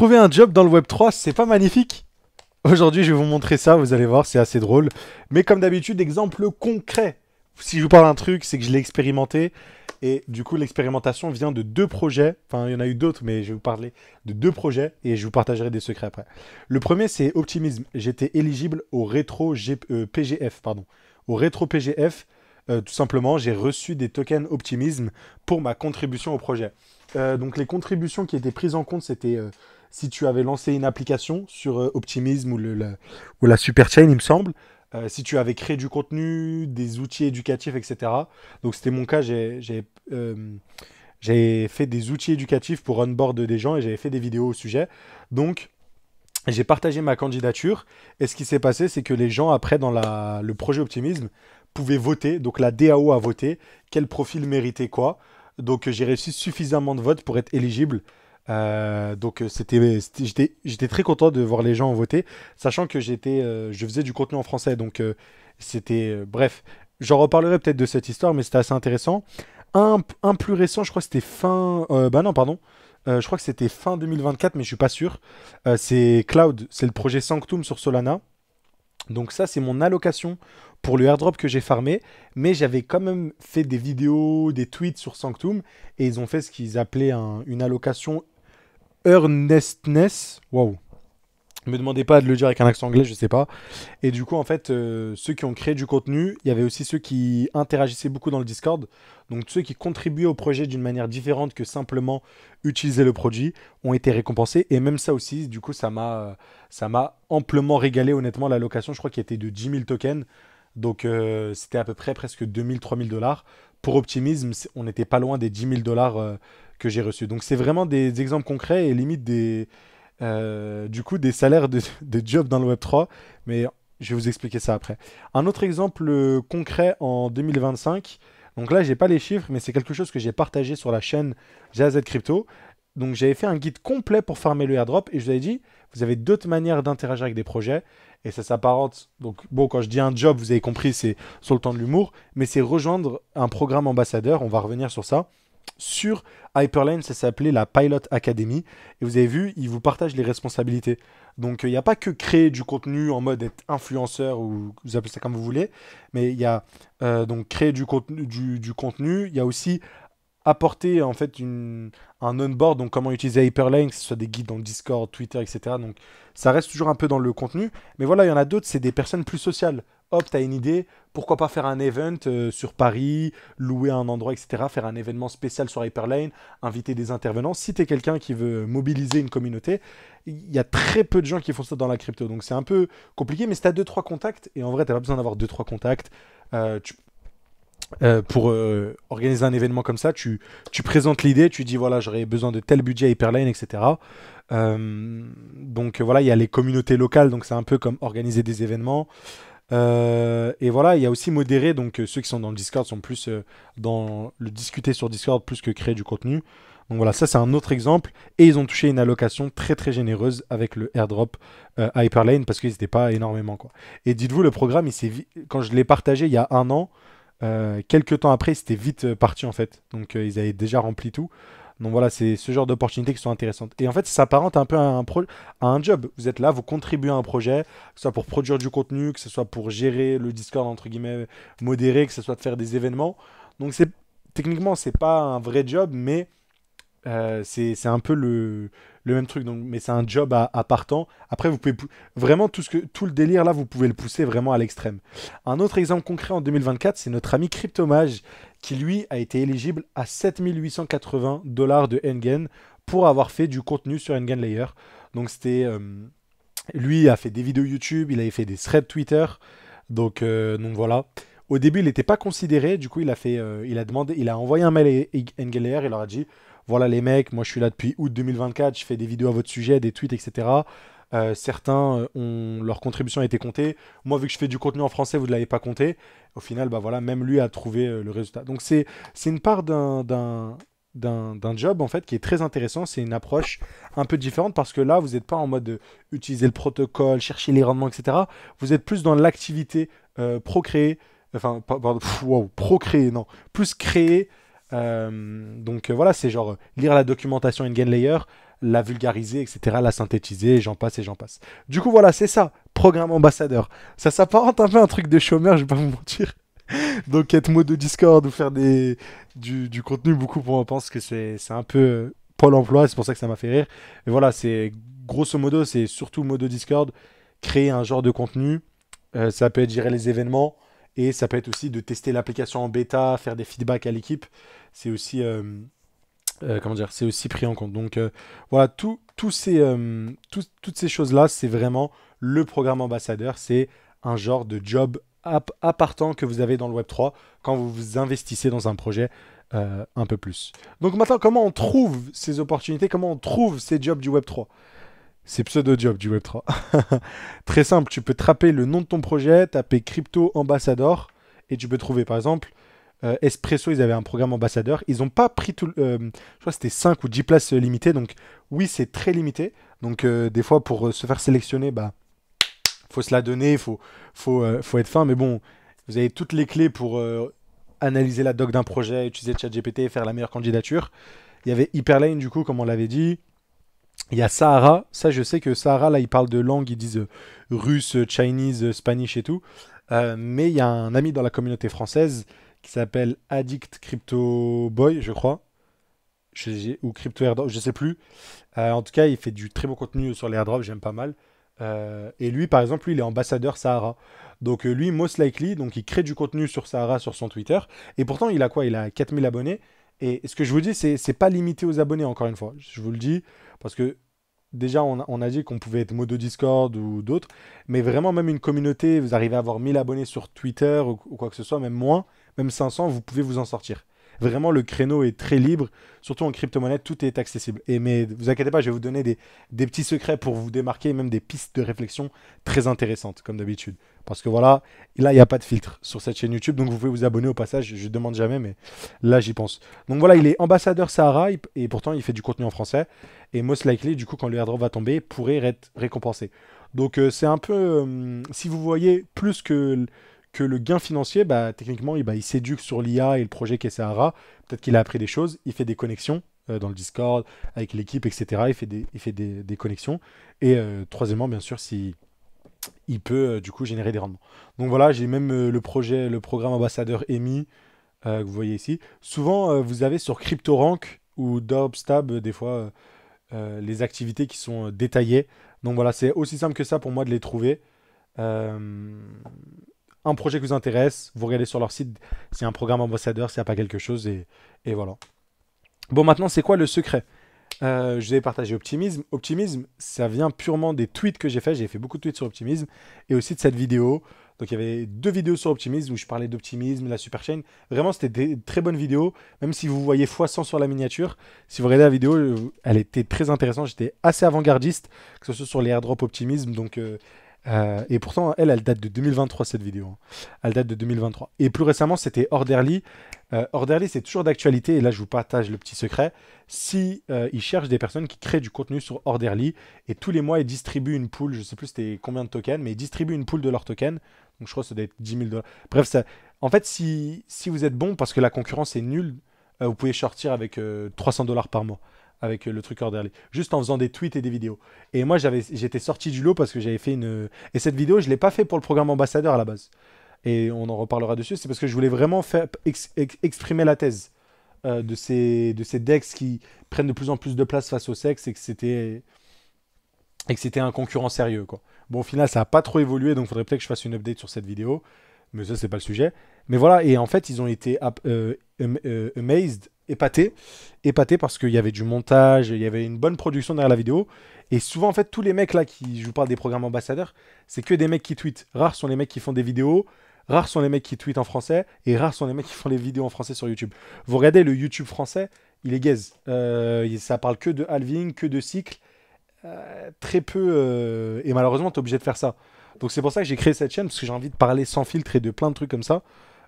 trouver un job dans le Web3, c'est pas magnifique? Aujourd'hui, je vais vous montrer ça, vous allez voir, c'est assez drôle. Mais comme d'habitude, exemple concret. Si je vous parle d'un truc, c'est que je l'ai expérimenté. Et du coup, l'expérimentation vient de deux projets. Enfin, il y en a eu d'autres, mais je vais vous parler de deux projets et je vous partagerai des secrets après. Le premier, c'est Optimism. J'étais éligible au PGF, pardon. Au rétro PGF, tout simplement, j'ai reçu des tokens Optimism pour ma contribution au projet. Donc, les contributions qui étaient prises en compte, c'était si tu avais lancé une application sur Optimism ou la Superchain, il me semble. Si tu avais créé du contenu, des outils éducatifs, etc. Donc c'était mon cas, j'ai fait des outils éducatifs pour onboard des gens et j'avais fait des vidéos au sujet. Donc j'ai partagé ma candidature et ce qui s'est passé, c'est que les gens après dans le projet Optimisme pouvaient voter. Donc la DAO a voté quel profil méritait quoi. Donc j'ai réussi suffisamment de votes pour être éligible. J'étais très content de voir les gens voter, sachant que je faisais du contenu en français, donc bref, j'en reparlerai peut-être de cette histoire, mais c'était assez intéressant. Un plus récent, je crois que c'était bah non, pardon. Je crois que c'était fin 2024, mais je suis pas sûr. C'est Cloud, c'est le projet Sanctum sur Solana. Donc ça, c'est mon allocation pour le airdrop que j'ai farmé, mais j'avais quand même fait des vidéos, des tweets sur Sanctum, et ils ont fait ce qu'ils appelaient une allocation earnestness. Waouh. Ne me demandez pas de le dire avec un accent anglais, je sais pas. Et du coup, en fait, ceux qui ont créé du contenu, il y avait aussi ceux qui interagissaient beaucoup dans le Discord. Donc, ceux qui contribuaient au projet d'une manière différente que simplement utiliser le produit ont été récompensés. Et même ça aussi, du coup, ça m'a amplement régalé, honnêtement, la location. Je crois qu'il était de 10 000 tokens. Donc, c'était à peu près presque 2 000 3 000 dollars. Pour Optimism, on n'était pas loin des 10 000 dollars que j'ai reçus. Donc, c'est vraiment des exemples concrets et limite du coup, des salaires de job dans le Web3, mais je vais vous expliquer ça après. Un autre exemple concret en 2025, donc là, j'ai pas les chiffres, mais c'est quelque chose que j'ai partagé sur la chaîne JZ Crypto. Donc, j'avais fait un guide complet pour farmer le airdrop et je vous avais dit, vous avez d'autres manières d'interagir avec des projets et ça s'apparente. Donc, bon, quand je dis un job, vous avez compris, c'est sur le temps de l'humour, mais c'est rejoindre un programme ambassadeur. On va revenir sur ça. Sur Hyperlane, ça s'appelait la Pilot Academy. Et vous avez vu, ils vous partagent les responsabilités. Donc, il n'y a pas que créer du contenu en mode être influenceur ou vous appelez ça comme vous voulez. Mais il y a donc créer du contenu, du contenu. Il y a aussi apporter en fait un on-board, donc comment utiliser Hyperlane, que ce soit des guides dans Discord, Twitter, etc. Donc ça reste toujours un peu dans le contenu. Mais voilà, il y en a d'autres, c'est des personnes plus sociales. Hop, tu as une idée, pourquoi pas faire un event sur Paris, louer un endroit, etc. Faire un événement spécial sur Hyperlane, inviter des intervenants. Si tu es quelqu'un qui veut mobiliser une communauté, il y a très peu de gens qui font ça dans la crypto. Donc c'est un peu compliqué, mais si tu as 2-3 contacts, et en vrai, tu n'as pas besoin d'avoir 2-3 contacts, tu pour organiser un événement comme ça, tu présentes l'idée, tu dis voilà, j'aurais besoin de tel budget Hyperlane, etc. Donc voilà, il y a les communautés locales, donc c'est un peu comme organiser des événements. Et voilà, il y a aussi modéré, donc ceux qui sont dans le Discord sont plus dans le discuter sur Discord plus que créer du contenu. Donc voilà, ça c'est un autre exemple. Et ils ont touché une allocation très très généreuse avec le airdrop Hyperlane parce qu'ils n'étaient pas énormément quoi. Et dites-vous, le programme, quand je l'ai partagé il y a un an, quelques temps après, c'était vite parti en fait. Donc ils avaient déjà rempli tout. Donc voilà, c'est ce genre d'opportunités qui sont intéressantes. Et en fait, ça s'apparente un peu à un job. Vous êtes là, vous contribuez à un projet, que ce soit pour produire du contenu, que ce soit pour gérer le Discord, entre guillemets, modéré, que ce soit de faire des événements. Donc techniquement, c'est pas un vrai job, mais c'est un peu le même truc, donc, mais c'est un job à part temps. Après, vous pouvez vraiment tout le délire là, vous pouvez le pousser vraiment à l'extrême. Un autre exemple concret en 2024, c'est notre ami Cryptomage qui lui a été éligible à 7 880 dollars de Engen pour avoir fait du contenu sur Engen Layer. Donc lui a fait des vidéos YouTube, il avait fait des threads Twitter, donc voilà. Au début, il n'était pas considéré, du coup, il a envoyé un mail à Engen Layer, il leur a dit voilà les mecs, moi je suis là depuis août 2024, je fais des vidéos à votre sujet, des tweets, etc. Certains leur contribution a été comptée. Moi, vu que je fais du contenu en français, vous ne l'avez pas compté. Au final, bah voilà, même lui a trouvé le résultat. Donc c'est une part d'un job en fait qui est très intéressant. C'est une approche un peu différente parce que là, vous n'êtes pas en mode utiliser le protocole, chercher les rendements, etc. Vous êtes plus dans l'activité procréer, enfin, pardon, wow, procréer, non, plus créer Voilà, c'est genre lire la documentation Layer, la vulgariser, etc., la synthétiser, et j'en passe et j'en passe. Du coup, voilà, c'est ça, programme ambassadeur. Ça s'apparente un peu à un truc de chômeur, je vais pas vous mentir. Donc être mode de Discord ou faire du contenu, beaucoup pour moi pensent que c'est un peu Pôle emploi, c'est pour ça que ça m'a fait rire. Mais voilà, c'est grosso modo, c'est surtout mode de Discord, créer un genre de contenu. Ça peut être gérer les événements et ça peut être aussi de tester l'application en bêta, faire des feedbacks à l'équipe. C'est aussi, comment dire, c'est aussi pris en compte. Donc voilà, toutes ces choses-là, c'est vraiment le programme ambassadeur. C'est un genre de job appartant que vous avez dans le Web3 quand vous vous investissez dans un projet un peu plus. Donc maintenant, comment on trouve ces opportunités, comment on trouve ces jobs du Web3? Ces pseudo-jobs du Web3. Très simple, tu peux taper le nom de ton projet, taper Crypto Ambassador, et tu peux trouver par exemple Espresso, ils avaient un programme ambassadeur. Ils n'ont pas pris tout. Je crois que c'était 5 ou 10 places limitées. Donc, oui, c'est très limité. Donc, des fois, pour se faire sélectionner, bah, faut se la donner, faut être fin. Mais bon, vous avez toutes les clés pour analyser la doc d'un projet, utiliser ChatGPT et faire la meilleure candidature. Il y avait Hyperlane, du coup, comme on l'avait dit. Il y a Sahara. Ça, je sais que Sahara, là, ils parlent de langue. Ils disent russe, Chinese, Spanish et tout. Mais il y a un ami dans la communauté française qui s'appelle Addict Crypto Boy, je crois. Ou Crypto Airdrop, je sais plus. En tout cas, il fait du très beau contenu sur les airdrops, j'aime pas mal. Et lui, par exemple, lui, il est ambassadeur Sahara. Donc lui, most likely, donc il crée du contenu sur Sahara sur son Twitter. Et pourtant, il a quoi? Il a 4000 abonnés. Et ce que je vous dis, c'est pas limité aux abonnés, encore une fois. Je vous le dis, parce que déjà, on a dit qu'on pouvait être modo Discord ou d'autres. Mais vraiment, même une communauté, vous arrivez à avoir 1000 abonnés sur Twitter ou quoi que ce soit, même moins, même 500, vous pouvez vous en sortir. Vraiment, le créneau est très libre. Surtout en crypto-monnaie, tout est accessible. Mais vous inquiétez pas, je vais vous donner des petits secrets pour vous démarquer, même des pistes de réflexion très intéressantes, comme d'habitude. Parce que voilà, là, il n'y a pas de filtre sur cette chaîne YouTube, donc vous pouvez vous abonner au passage. Je ne demande jamais, mais là, j'y pense. Donc voilà, il est ambassadeur Sahara, et pourtant, il fait du contenu en français. Et most likely, du coup, quand le airdrop va tomber, pourrait être récompensé. Donc c'est un peu... si vous voyez plus que le gain financier, bah, techniquement, il s'éduque sur l'IA et le projet qu'est Sahara. Peut-être qu'il a appris des choses, il fait des connexions dans le Discord, avec l'équipe, etc. Il fait des connexions. Et troisièmement, bien sûr, si il peut du coup générer des rendements. Donc voilà, j'ai même le programme ambassadeur EMI que vous voyez ici. Souvent, vous avez sur CryptoRank ou Dopstab, des fois, les activités qui sont détaillées. Donc voilà, c'est aussi simple que ça pour moi de les trouver. Euh, un projet qui vous intéresse, vous regardez sur leur site s'il y a un programme ambassadeur, s'il n'y a pas quelque chose, et voilà. Bon, maintenant, c'est quoi le secret? Je vous ai partagé Optimisme. Optimisme, ça vient purement des tweets que j'ai fait. J'ai fait beaucoup de tweets sur Optimisme et aussi de cette vidéo. Donc il y avait 2 vidéos sur Optimisme où je parlais d'Optimisme, la superchain. Vraiment, c'était des très bonnes vidéos. Même si vous voyez x100 sur la miniature, si vous regardez la vidéo, elle était très intéressante. J'étais assez avant-gardiste, que ce soit sur les airdrops Optimisme. Et pourtant, elle date de 2023, cette vidéo, hein. Elle date de 2023. Et plus récemment, c'était Orderly. Orderly, c'est toujours d'actualité. Et là, je vous partage le petit secret. Si ils cherchent des personnes qui créent du contenu sur Orderly, et tous les mois, ils distribuent une pool, je sais plus c'était combien de tokens, mais ils distribuent une pool de leurs tokens. Donc, je crois que ça doit être 10 000 dollars. Bref, en fait, si vous êtes bon, parce que la concurrence est nulle, vous pouvez sortir avec 300 dollars par mois avec le truc Orderly, juste en faisant des tweets et des vidéos. Et moi, j'étais sorti du lot parce que j'avais fait une... Et cette vidéo, je ne l'ai pas fait pour le programme ambassadeur à la base. Et on en reparlera dessus. C'est parce que je voulais vraiment faire exprimer la thèse de ces DEX qui prennent de plus en plus de place face au sexe et que c'était un concurrent sérieux, quoi. Bon, au final, ça n'a pas trop évolué, donc il faudrait peut-être que je fasse une update sur cette vidéo. Mais ça, c'est pas le sujet. Mais voilà, et en fait, ils ont été amazed, épatés parce qu'il y avait du montage, il y avait une bonne production derrière la vidéo. Et souvent, en fait, tous les mecs là je vous parle des programmes ambassadeurs, c'est que des mecs qui tweetent. Rares sont les mecs qui font des vidéos, rares sont les mecs qui tweetent en français, et rares sont les mecs qui font les vidéos en français sur YouTube. Vous regardez le YouTube français, il est gaze. Ça parle que de halving, que de cycle. Très peu. Et malheureusement, tu es obligé de faire ça. Donc c'est pour ça que j'ai créé cette chaîne, parce que j'ai envie de parler sans filtre et de plein de trucs comme ça.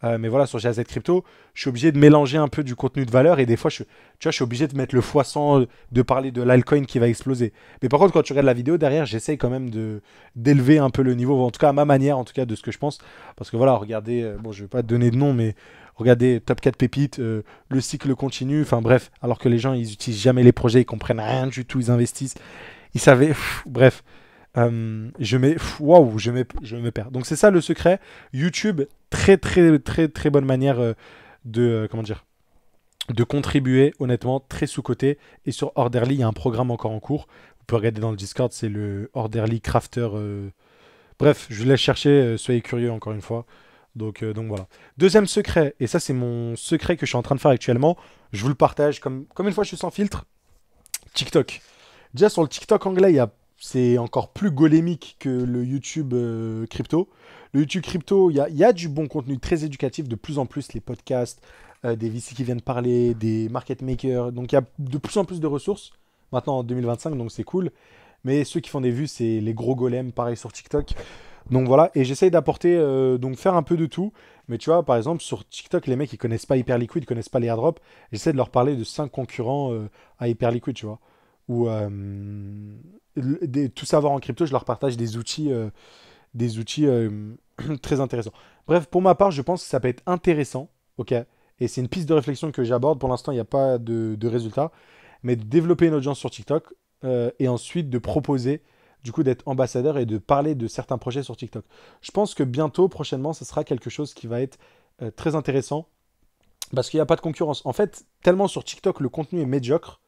Mais voilà, sur GAZ Crypto, je suis obligé de mélanger un peu du contenu de valeur. Et des fois, tu vois, je suis obligé de mettre le x100, de parler de l'altcoin qui va exploser. Mais par contre, quand tu regardes la vidéo, derrière, j'essaye quand même d'élever un peu le niveau, en tout cas à ma manière, en tout cas de ce que je pense. Parce que voilà, regardez, bon, je vais pas te donner de nom, mais regardez Top 4 pépites, le cycle continu, enfin bref, alors que les gens ils utilisent jamais les projets, ils comprennent rien du tout, ils investissent, ils savaient, bref. Waouh, je me perds. Donc c'est ça le secret. YouTube, très très très très bonne manière comment dire, de contribuer, honnêtement, très sous-coté. Et sur Orderly, il y a un programme encore en cours. Vous pouvez regarder dans le Discord, c'est le Orderly Crafter. Bref, je vous laisse chercher, soyez curieux encore une fois. Donc voilà. Deuxième secret, et ça c'est mon secret que je suis en train de faire actuellement, je vous le partage comme une fois je suis sans filtre, TikTok. Déjà sur le TikTok anglais, c'est encore plus golémique que le YouTube crypto. Le YouTube crypto, il y a du bon contenu très éducatif, de plus en plus les podcasts, des VC qui viennent parler, des market makers. Donc il y a de plus en plus de ressources maintenant en 2025, donc c'est cool. Mais ceux qui font des vues, c'est les gros golems, pareil sur TikTok. Donc voilà, et j'essaye d'apporter, donc faire un peu de tout. Mais tu vois, par exemple, sur TikTok, les mecs, ils connaissent pas Hyperliquid, ils connaissent pas les airdrops. J'essaie de leur parler de 5 concurrents à Hyperliquid, tu vois. Ou tout savoir en crypto, je leur partage des outils très intéressants. Bref, pour ma part, je pense que ça peut être intéressant, ok? Et c'est une piste de réflexion que j'aborde. Pour l'instant, il n'y a pas de résultat. Mais de développer une audience sur TikTok et ensuite de proposer du coup d'être ambassadeur et de parler de certains projets sur TikTok. Je pense que bientôt, prochainement, ce sera quelque chose qui va être très intéressant parce qu'il n'y a pas de concurrence. En fait, tellement sur TikTok, le contenu est médiocre.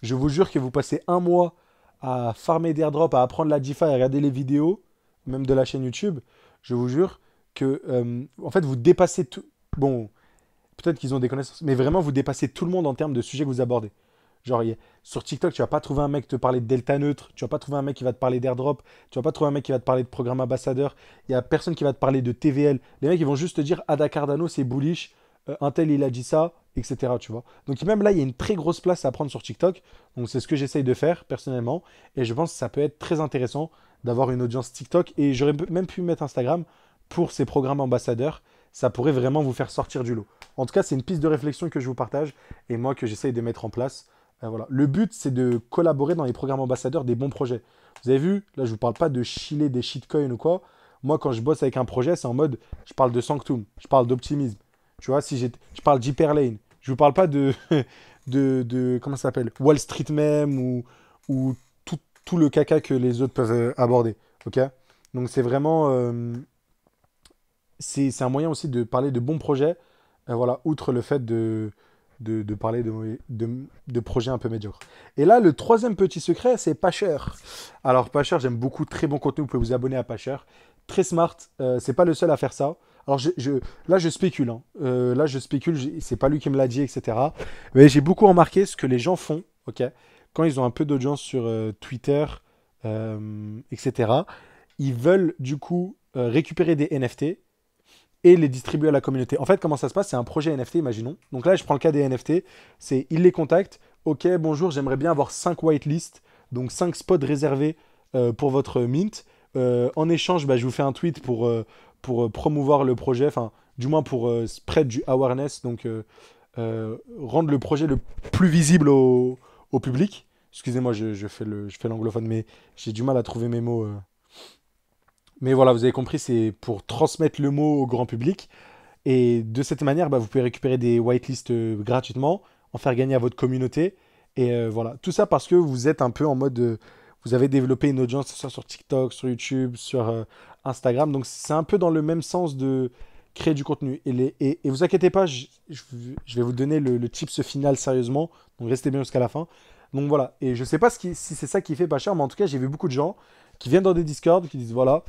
Je vous jure que vous passez un mois à farmer des airdrops, à apprendre la DeFi, à regarder les vidéos, même de la chaîne YouTube. Je vous jure que, en fait, vous dépassez tout. Bon, peut-être qu'ils ont des connaissances, mais vraiment, vous dépassez tout le monde en termes de sujets que vous abordez. Genre, sur TikTok, tu vas pas trouver un mec te parler de delta neutre, tu vas pas trouver un mec qui va te parler d'airdrop, tu vas pas trouver un mec qui va te parler de programme ambassadeur, il y a personne qui va te parler de TVL. Les mecs, ils vont juste te dire Ada Cardano, c'est bullish, Intel, il a dit ça, etc. Tu vois. Donc, même là, il y a une très grosse place à prendre sur TikTok. Donc, c'est ce que j'essaye de faire personnellement. Et je pense que ça peut être très intéressant d'avoir une audience TikTok. Et j'aurais même pu mettre Instagram pour ces programmes ambassadeurs. Ça pourrait vraiment vous faire sortir du lot. En tout cas, c'est une piste de réflexion que je vous partage et moi que j'essaye de mettre en place. Voilà. Le but, c'est de collaborer dans les programmes ambassadeurs des bons projets. Vous avez vu, là, je ne vous parle pas de chiller des shitcoins ou quoi. Moi, quand je bosse avec un projet, c'est en mode, je parle de Sanctum, je parle d'optimisme. Tu vois, je parle d'Hyperlane. Je ne vous parle pas comment ça s'appelle, Wall Street même ou tout le caca que les autres peuvent aborder. Ok. Donc, c'est vraiment, c'est un moyen aussi de parler de bons projets. Voilà, outre le fait de parler de projets un peu médiocres. Et là, le troisième petit secret, c'est Pasher. Alors, Pasher, j'aime beaucoup, très bon contenu, vous pouvez vous abonner à Pasher. Très smart, c'est pas le seul à faire ça. Alors, là, je spécule. Hein. Là, je spécule, c'est pas lui qui me l'a dit, etc. Mais j'ai beaucoup remarqué ce que les gens font, ok, quand ils ont un peu d'audience sur Twitter, etc. Ils veulent, du coup, récupérer des NFT et les distribuer à la communauté. En fait, comment ça se passe? C'est un projet NFT, imaginons. Donc là, je prends le cas des NFT. C'est, ils les contactent. Ok, bonjour, j'aimerais bien avoir 5 whitelists, donc 5 spots réservés pour votre mint. En échange, bah, je vous fais un tweet pour promouvoir le projet, enfin, du moins pour spread du awareness, donc rendre le projet le plus visible au public. Excusez-moi, je fais l'anglophone, mais j'ai du mal à trouver mes mots. Mais voilà, vous avez compris, c'est pour transmettre le mot au grand public. Et de cette manière, bah, vous pouvez récupérer des whitelists gratuitement, en faire gagner à votre communauté. Et voilà, tout ça parce que vous êtes un peu en mode... vous avez développé une audience, que ce soit sur TikTok, sur YouTube, sur Instagram. Donc c'est un peu dans le même sens de créer du contenu. Et vous inquiétez pas, je vais vous donner le tips final sérieusement. Donc restez bien jusqu'à la fin. Donc voilà, et je sais pas si c'est ça qui fait pas cher, mais en tout cas, j'ai vu beaucoup de gens qui viennent dans des Discord, qui disent voilà,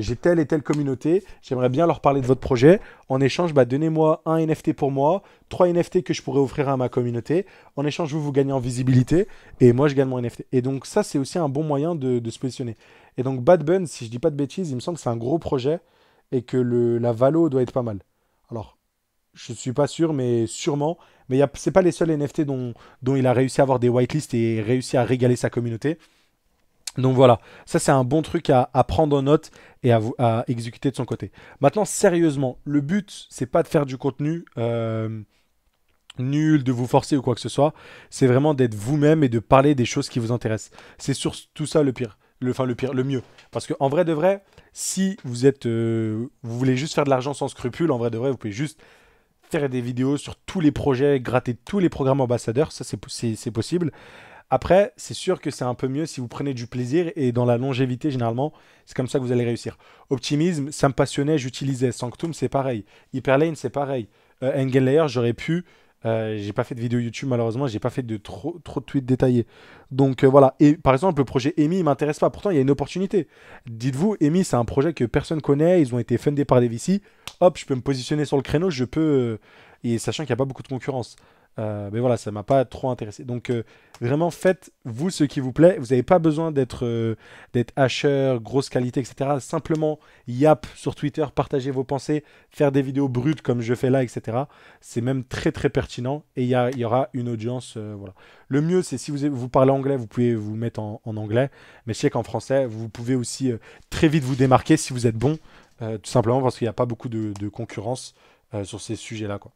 j'ai telle et telle communauté, j'aimerais bien leur parler de votre projet. En échange, bah, donnez-moi un NFT pour moi, 3 NFT que je pourrais offrir à ma communauté. En échange, vous gagnez en visibilité et moi, je gagne mon NFT. Et donc, ça, c'est aussi un bon moyen de se positionner. Et donc, Bad Bun, si je dis pas de bêtises, il me semble que c'est un gros projet et que la valo doit être pas mal. Alors, je suis pas sûr, mais sûrement. Mais c'est pas les seuls NFT dont il a réussi à avoir des whitelists et réussi à régaler sa communauté. Donc voilà, ça c'est un bon truc à prendre en note et à exécuter de son côté. Maintenant, sérieusement, le but, c'est pas de faire du contenu nul, de vous forcer ou quoi que ce soit. C'est vraiment d'être vous-même et de parler des choses qui vous intéressent. C'est surtout ça le pire. Enfin, le pire, le mieux. Parce qu'en vrai de vrai, si vous voulez juste faire de l'argent sans scrupule, en vrai de vrai, vous pouvez juste faire des vidéos sur tous les projets, gratter tous les programmes ambassadeurs, ça c'est possible. Après, c'est sûr que c'est un peu mieux si vous prenez du plaisir et dans la longévité, généralement, c'est comme ça que vous allez réussir. Optimisme, ça me passionnait, j'utilisais. Sanctum, c'est pareil. Hyperlane, c'est pareil. Engen Layer, j'aurais pu. J'ai pas fait de vidéo YouTube malheureusement, j'ai pas fait de trop de tweets détaillés. Donc voilà. Et par exemple, le projet Emi il m'intéresse pas. Pourtant, il y a une opportunité. Dites-vous, Emi, c'est un projet que personne connaît. Ils ont été fundés par des VC. Hop, je peux me positionner sur le créneau. Je peux. Et sachant qu'il n'y a pas beaucoup de concurrence. Mais voilà, ça m'a pas trop intéressé. Donc vraiment, faites vous ce qui vous plaît. Vous n'avez pas besoin d'être hasher, grosse qualité, etc. Simplement yap sur Twitter, partager vos pensées, faire des vidéos brutes comme je fais là, etc. C'est même très très pertinent et il y aura une audience. Voilà. Le mieux, c'est si vous parlez anglais, vous pouvez vous mettre en anglais. Mais je sais qu'en français, vous pouvez aussi très vite vous démarquer si vous êtes bon. Tout simplement parce qu'il n'y a pas beaucoup de concurrence sur ces sujets-là, quoi.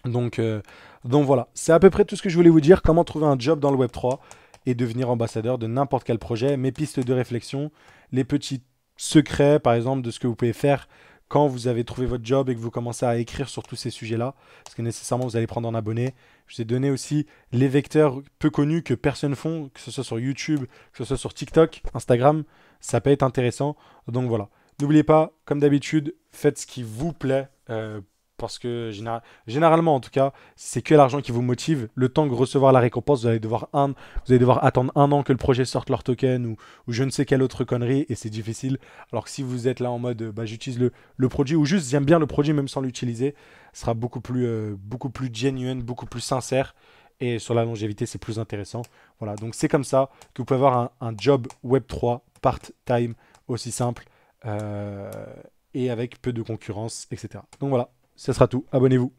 Donc, euh, donc voilà, c'est à peu près tout ce que je voulais vous dire. Comment trouver un job dans le Web3 et devenir ambassadeur de n'importe quel projet. Mes pistes de réflexion, les petits secrets, par exemple, de ce que vous pouvez faire quand vous avez trouvé votre job et que vous commencez à écrire sur tous ces sujets-là. Parce que nécessairement, vous allez prendre un abonné. Je vous ai donné aussi les vecteurs peu connus que personne ne font, que ce soit sur YouTube, que ce soit sur TikTok, Instagram. Ça peut être intéressant. Donc voilà. N'oubliez pas, comme d'habitude, faites ce qui vous plaît. Parce que généralement, en tout cas, c'est que l'argent qui vous motive. Le temps de recevoir la récompense, vous allez devoir attendre 1 an que le projet sorte leur token ou je ne sais quelle autre connerie et c'est difficile. Alors que si vous êtes là en mode bah, j'utilise le produit ou juste j'aime bien le produit même sans l'utiliser, ce sera beaucoup plus genuine, beaucoup plus sincère et sur la longévité, c'est plus intéressant. Voilà, donc c'est comme ça que vous pouvez avoir un job Web3 part-time aussi simple euh, et avec peu de concurrence, etc. Donc voilà. Ce sera tout. Abonnez-vous.